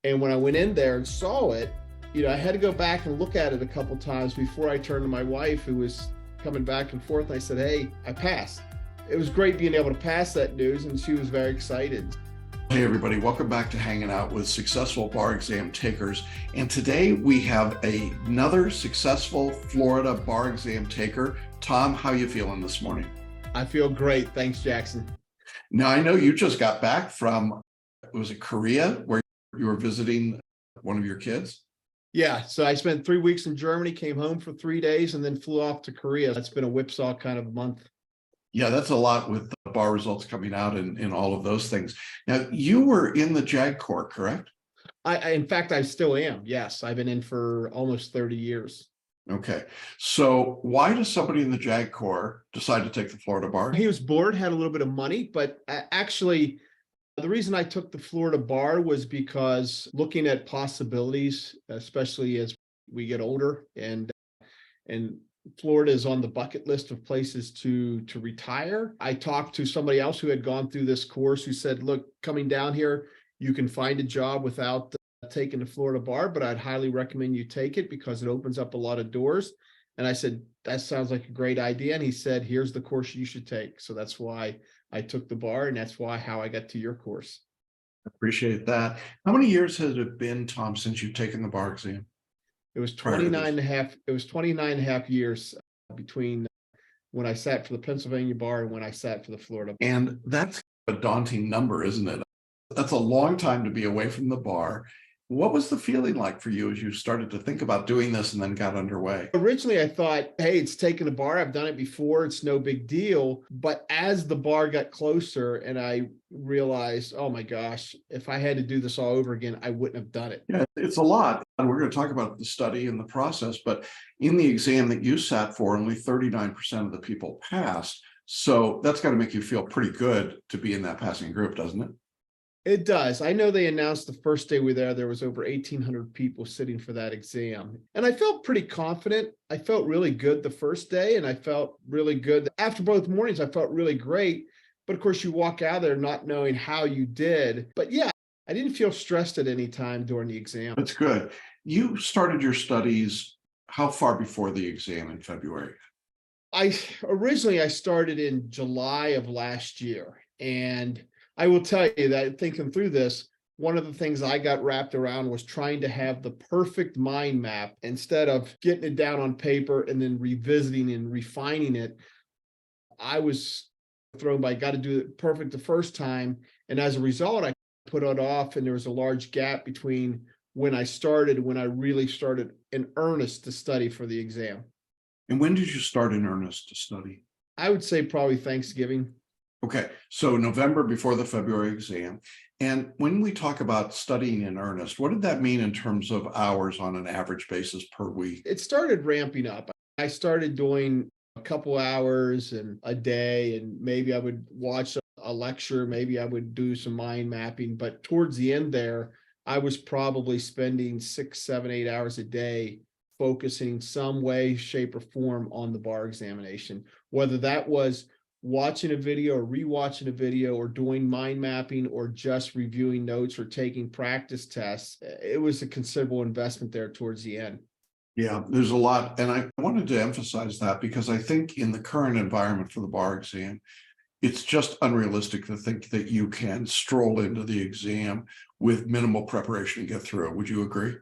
And when I went in there and saw it, I had to go back and look at it a couple times before I turned to my wife, who was coming back and forth. And I said, "Hey, I passed." It was great being able to pass that news, and she was very excited. Hey everybody, welcome back to Hanging Out with Successful Bar Exam Takers. And today we have another successful Florida bar exam taker. Tom, how you feeling this morning? I feel great. Thanks, Jackson. Now, I know you just got back from, was it Korea, where you were visiting one of your kids? Yeah, so I spent 3 weeks in Germany, came home for 3 days, and then flew off to Korea. That's been a whipsaw kind of month. Yeah, that's a lot with the bar results coming out and all of those things. Now, you were in the JAG Corps, correct? In fact, I still am. Yes, I've been in for almost 30 years. Okay, so why does somebody in the JAG Corps decide to take the Florida bar? He was bored, had a little bit of money, but actually, the reason I took the Florida bar was because looking at possibilities, especially as we get older, and Florida is on the bucket list of places to retire. I talked to somebody else who had gone through this course who said, "Look, coming down here, you can find a job without taking the Florida bar, but I'd highly recommend you take it because it opens up a lot of doors." And I said, "That sounds like a great idea." And he said, "Here's the course you should take." So that's why I took the bar, and that's how I got to your course. Appreciate that. How many years has it been, Tom, since you've taken the bar exam? It was Prior to 29 this. and a half, it was 29 and a half years between when I sat for the Pennsylvania bar and when I sat for the Florida. And that's a daunting number, isn't it? That's a long time to be away from the bar. What was the feeling like for you as you started to think about doing this and then got underway? Originally, I thought, hey, it's taking a bar. I've done it before. It's no big deal. But as the bar got closer and I realized, oh my gosh, if I had to do this all over again, I wouldn't have done it. Yeah, it's a lot. And we're going to talk about the study and the process, but in the exam that you sat for, only 39% of the people passed. So that's got to make you feel pretty good to be in that passing group, doesn't it? It does. I know they announced the first day we were there was over 1,800 people sitting for that exam. And I felt pretty confident. I felt really good the first day, and I felt really good. After both mornings, I felt really great. But of course, you walk out there not knowing how you did. But yeah, I didn't feel stressed at any time during the exam. That's good. You started your studies how far before the exam in February? I started in July of last year, and I will tell you that thinking through this, one of the things I got wrapped around was trying to have the perfect mind map instead of getting it down on paper and then revisiting and refining it. I was thrown by got to do it perfect the first time, and as a result, I put it off, and there was a large gap between when I started when I really started in earnest to study for the exam. And when did you start in earnest to study? I would say probably Thanksgiving. Okay, so November before the February exam. And when we talk about studying in earnest, what did that mean in terms of hours on an average basis per week? It started ramping up. I started doing a couple hours and a day, and maybe I would watch a lecture, maybe I would do some mind mapping. But towards the end there, I was probably spending 6, 7, 8 hours a day focusing some way, shape, or form on the bar examination, whether that was watching a video or rewatching a video or doing mind mapping or just reviewing notes or taking practice tests. It was a considerable investment there towards the end. Yeah, there's a lot. And I wanted to emphasize that because I think in the current environment for the bar exam, it's just unrealistic to think that you can stroll into the exam with minimal preparation and get through it. Would you agree?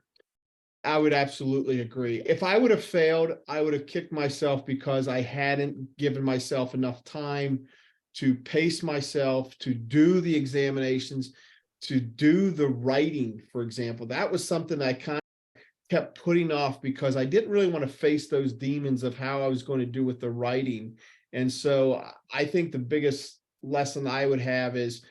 I would absolutely agree. If I would have failed, I would have kicked myself because I hadn't given myself enough time to pace myself, to do the examinations, to do the writing, for example. That was something I kind of kept putting off because I didn't really want to face those demons of how I was going to do with the writing. And so I think the biggest lesson I would have is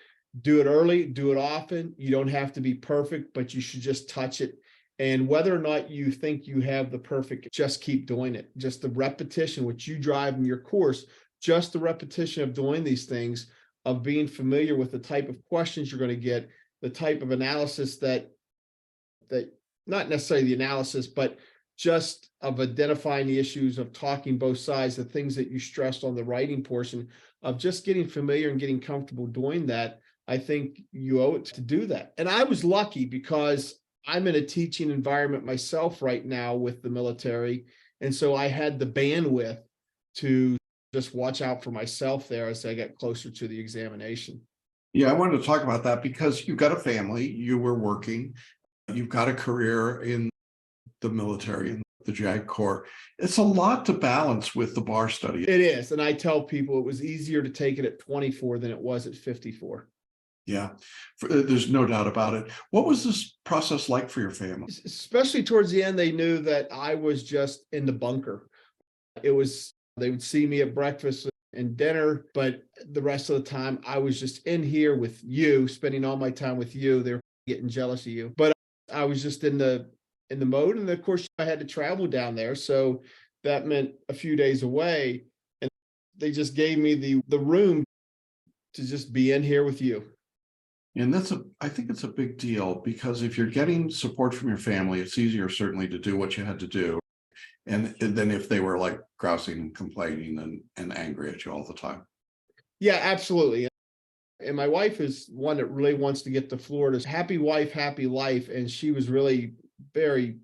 do it early, do it often. You don't have to be perfect, but you should just touch it. And whether or not you think you have the perfect, just keep doing it. Just the repetition, which you drive in your course, just the repetition of doing these things, of being familiar with the type of questions you're going to get, the type of analysis that not necessarily the analysis, but just of identifying the issues, of talking both sides, the things that you stressed on the writing portion, of just getting familiar and getting comfortable doing that. I think you owe it to do that. And I was lucky because I'm in a teaching environment myself right now with the military. And so I had the bandwidth to just watch out for myself there as I get closer to the examination. Yeah, I wanted to talk about that because you've got a family, you were working, you've got a career in the military and the JAG Corps. It's a lot to balance with the bar study. It is. And I tell people it was easier to take it at 24 than it was at 54. Yeah, there's no doubt about it. What was this process like for your family? Especially towards the end, they knew that I was just in the bunker. It was, they would see me at breakfast and dinner, but the rest of the time I was just in here with you, spending all my time with you. They're getting jealous of you, but I was just in the mode. And of course I had to travel down there. So that meant a few days away. And they just gave me the room to just be in here with you. And I think it's a big deal because if you're getting support from your family, it's easier certainly to do what you had to do. And then if they were like grousing and complaining and angry at you all the time. Yeah, absolutely. And my wife is one that really wants to get to Florida. Happy wife, happy life. And she was really very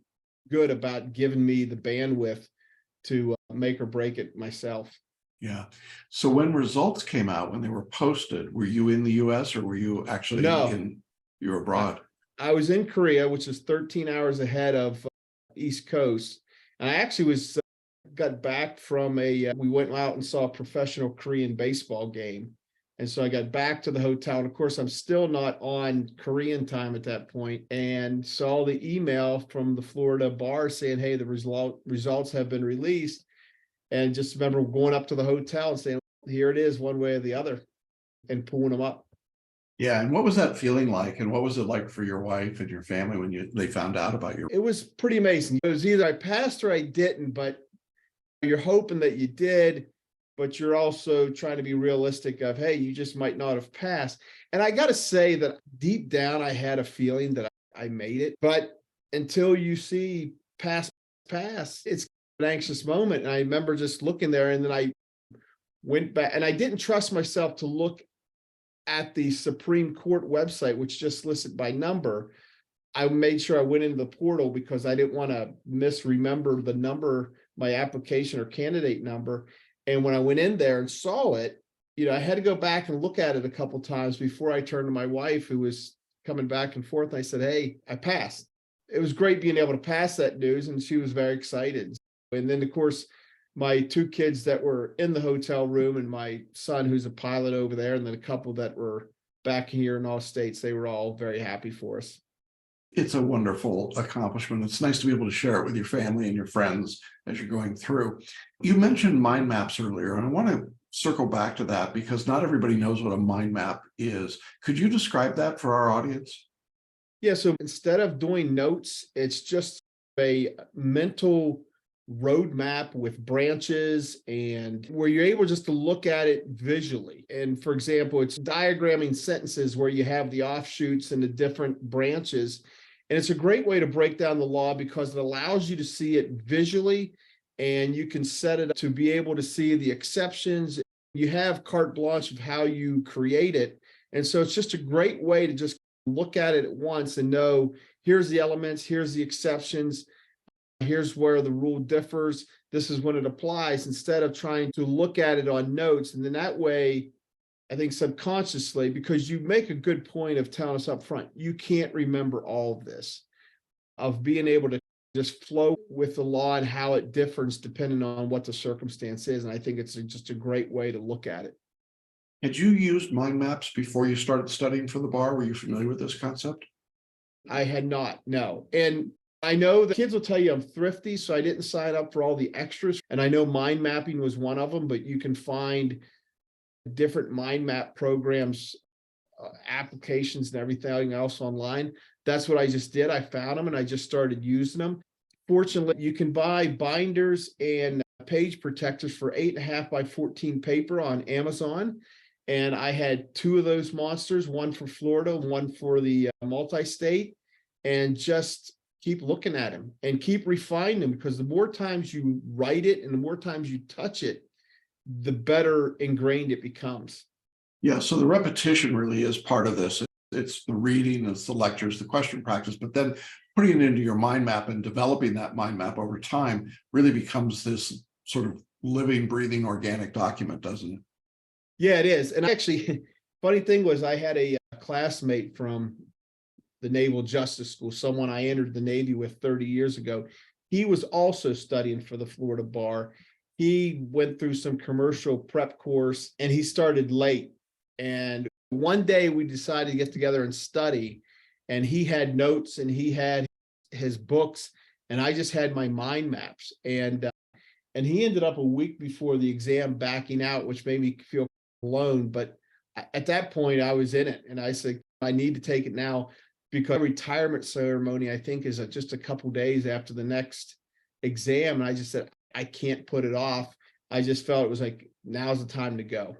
good about giving me the bandwidth to make or break it myself. Yeah. So when results came out, when they were posted, were you in the US or were you actually No, you were abroad? I was in Korea, which is 13 hours ahead of East Coast. And I actually got back from we went out and saw a professional Korean baseball game. And so I got back to the hotel. And of course, I'm still not on Korean time at that point, and saw the email from the Florida bar saying, hey, the results have been released. And just remember going up to the hotel and saying, here it is, one way or the other, and pulling them up. Yeah. And what was that feeling like? And what was it like for your wife and your family when they found out about you? It was pretty amazing. It was either I passed or I didn't, but you're hoping that you did, but you're also trying to be realistic of, hey, you just might not have passed. And I got to say that deep down, I had a feeling that I made it, but until you see pass, it's an anxious moment. And I remember just looking there, and then I went back, and I didn't trust myself to look at the Supreme Court website, which just listed by number. I made sure I went into the portal because I didn't want to misremember the number, my application or candidate number. And when I went in there and saw it, I had to go back and look at it a couple of times before I turned to my wife, who was coming back and forth. And I said, hey, I passed. It was great being able to pass that news, and she was very excited. And then, of course, my two kids that were in the hotel room and my son, who's a pilot over there, and then a couple that were back here in all states, they were all very happy for us. It's a wonderful accomplishment. It's nice to be able to share it with your family and your friends as you're going through. You mentioned mind maps earlier, and I want to circle back to that because not everybody knows what a mind map is. Could you describe that for our audience? Yeah, so instead of doing notes, it's just a mental roadmap with branches, and where you're able just to look at it visually. And for example, it's diagramming sentences where you have the offshoots and the different branches. And it's a great way to break down the law because it allows you to see it visually, and you can set it up to be able to see the exceptions. You have carte blanche of how you create it. And so it's just a great way to just look at it at once and know, here's the elements, here's the exceptions, here's where the rule differs, this is when it applies, instead of trying to look at it on notes. And then that way, I think subconsciously, because you make a good point of telling us up front, you can't remember all of this, of being able to just flow with the law and how it differs depending on what the circumstance is. And I think it's just a great way to look at it. Had you used mind maps before you started studying for the bar? Were you familiar with this concept? I had not, no. And I know the kids will tell you I'm thrifty, so I didn't sign up for all the extras. And I know mind mapping was one of them, but you can find different mind map programs, applications and everything else online. That's what I just did. I found them and I just started using them. Fortunately, you can buy binders and page protectors for 8.5 by 14 paper on Amazon. And I had two of those monsters, one for Florida, one for the multi-state, and just keep looking at them and keep refining them, because the more times you write it and the more times you touch it, the better ingrained it becomes. Yeah, so the repetition really is part of this. It's the reading, it's the lectures, the question practice, but then putting it into your mind map and developing that mind map over time really becomes this sort of living, breathing, organic document, doesn't it? Yeah, it is. And actually, funny thing was, I had a classmate from the Naval Justice School, someone I entered the Navy with 30 years ago. He was also studying for the Florida bar. He went through some commercial prep course and he started late. And one day we decided to get together and study. And he had notes and he had his books, and I just had my mind maps. And he ended up a week before the exam backing out, which made me feel alone. But at that point, I was in it, and I said, I need to take it now, because retirement ceremony, I think, is just a couple days after the next exam. And I just said, I can't put it off. I just felt it was like, now's the time to go.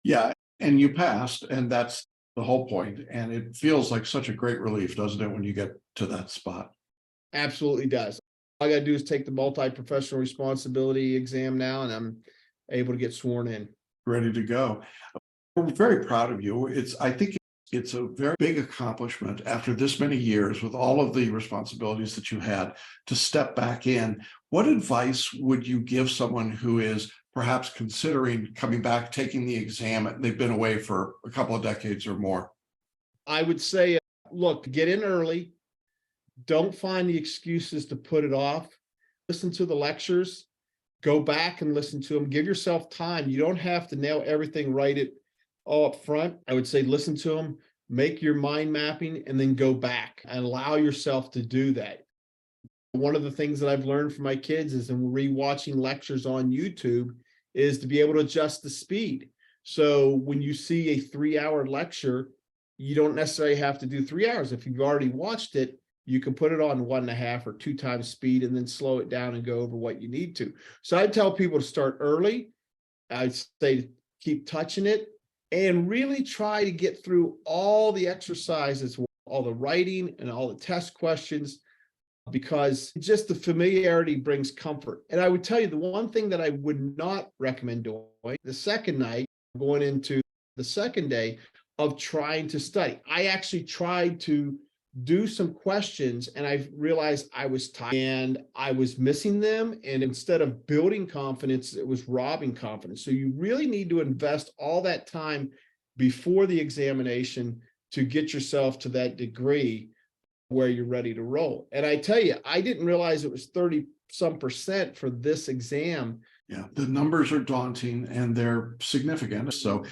Yeah, and you passed, and that's the whole point. And it feels like such a great relief, doesn't it, when you get to that spot? Absolutely does. All I got to do is take the multi-professional responsibility exam now, and I'm able to get sworn in. Ready to go. We're very proud of you. I think it's a very big accomplishment after this many years with all of the responsibilities that you had to step back in. What advice would you give someone who is perhaps considering coming back, taking the exam? They've been away for a couple of decades or more. I would say, look, get in early. Don't find the excuses to put it off. Listen to the lectures. Go back and listen to them. Give yourself time. You don't have to nail everything right it all up front. I would say listen to them, make your mind mapping, and then go back and allow yourself to do that. One of the things that I've learned from my kids is in rewatching lectures on YouTube is to be able to adjust the speed. So when you see a 3-hour lecture, you don't necessarily have to do 3 hours. If you've already watched it, you can put it on 1.5 or 2 times speed and then slow it down and go over what you need to. So I tell people to start early. I'd say keep touching it and really try to get through all the exercises, all the writing and all the test questions, because just the familiarity brings comfort. And I would tell you the one thing that I would not recommend doing the second night, going into the second day of trying to study. I actually tried to do some questions and I realized I was tired and I was missing them. And instead of building confidence, it was robbing confidence. So you really need to invest all that time before the examination to get yourself to that degree where you're ready to roll. And I tell you, I didn't realize it was 30% for this exam. Yeah, the numbers are daunting and they're significant. So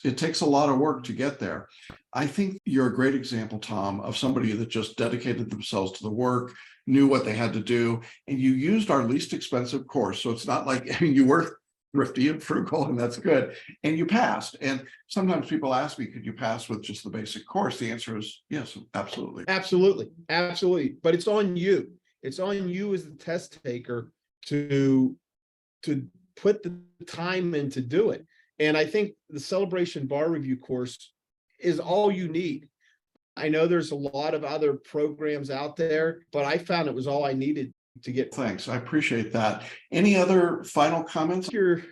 it takes a lot of work to get there. I think you're a great example, Tom, of somebody that just dedicated themselves to the work, knew what they had to do, and you used our least expensive course. So it's not like, I mean, you were thrifty and frugal, and that's good. And you passed. And sometimes people ask me, could you pass with just the basic course? The answer is yes, absolutely. Absolutely. Absolutely. But it's on you. It's on you as the test taker to put the time in to do it. And I think the Celebration Bar Review course is all you need. I know there's a lot of other programs out there, but I found it was all I needed to get. Thanks. I appreciate that. Any other final comments? Your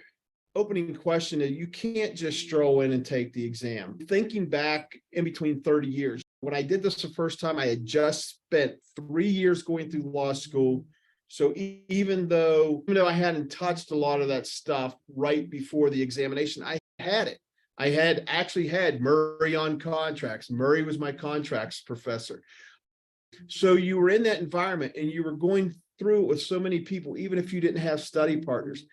opening question is you can't just stroll in and take the exam. Thinking back in between 30 years, when I did this the first time, I had just spent 3 years going through law school. So even though I hadn't touched a lot of that stuff right before the examination, I had it. I had actually had Murray on contracts. Murray was my contracts professor. So you were in that environment and you were going through it with so many people, even if you didn't have study partners.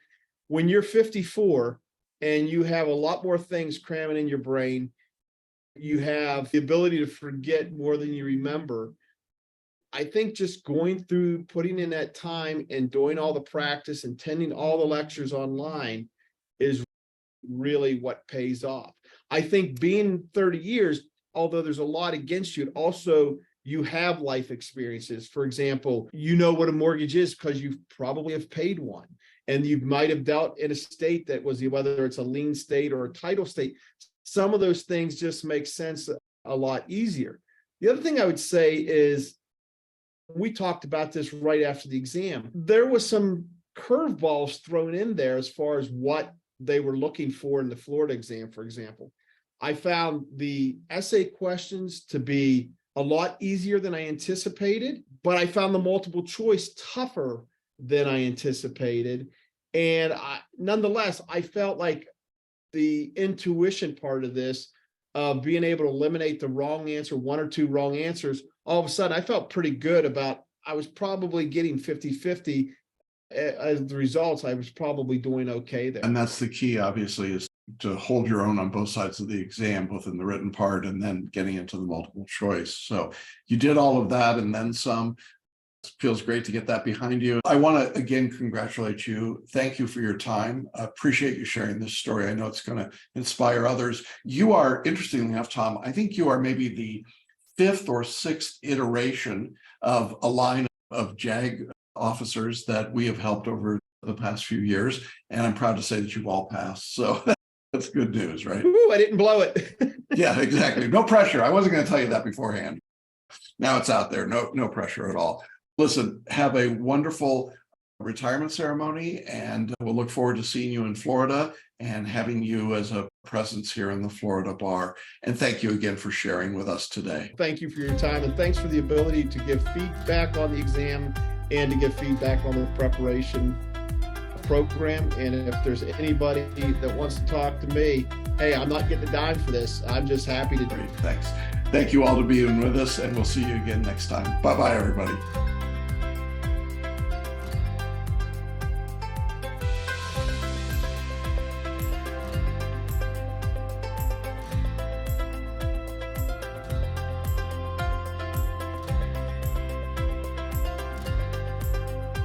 When you're 54 and you have a lot more things cramming in your brain, you have the ability to forget more than you remember. I think just going through, putting in that time and doing all the practice and attending all the lectures online is really what pays off. I think being 30 years, although there's a lot against you, also you have life experiences. For example, you know what a mortgage is because you probably have paid one. And you might have dealt in a state that was, whether it's a lien state or a title state, some of those things just make sense a lot easier. The other thing I would say is, we talked about this right after the exam, there was some curveballs thrown in there as far as what they were looking for in the Florida exam, for example. I found the essay questions to be a lot easier than I anticipated, but I found the multiple choice tougher than I anticipated. And nonetheless, I felt like the intuition part of this, of being able to eliminate the wrong answer, one or two wrong answers, all of a sudden I felt pretty good about, I was probably getting 50-50 as the results. I was probably doing okay there. And that's the key, obviously, is to hold your own on both sides of the exam, both in the written part and then getting into the multiple choice. So you did all of that and then some. It feels great to get that behind you. I want to again congratulate you. Thank you for your time. I appreciate you sharing this story. I know it's going to inspire others. You are, interestingly enough, Tom, I think you are maybe the 5th or 6th iteration of a line of JAG officers that we have helped over the past few years. And I'm proud to say that you've all passed. So that's good news, right? Ooh, I didn't blow it. Yeah, exactly. No pressure. I wasn't going to tell you that beforehand. Now it's out there. No pressure at all. Listen, have a wonderful retirement ceremony, and we'll look forward to seeing you in Florida and having you as a presence here in the Florida bar. And thank you again for sharing with us today. Thank you for your time, and thanks for the ability to give feedback on the exam and to give feedback on the preparation program. And if there's anybody that wants to talk to me, hey, I'm not getting a dime for this. I'm just happy to do it. Great, thanks. Thank you all to being with us, and we'll see you again next time. Bye-bye, everybody.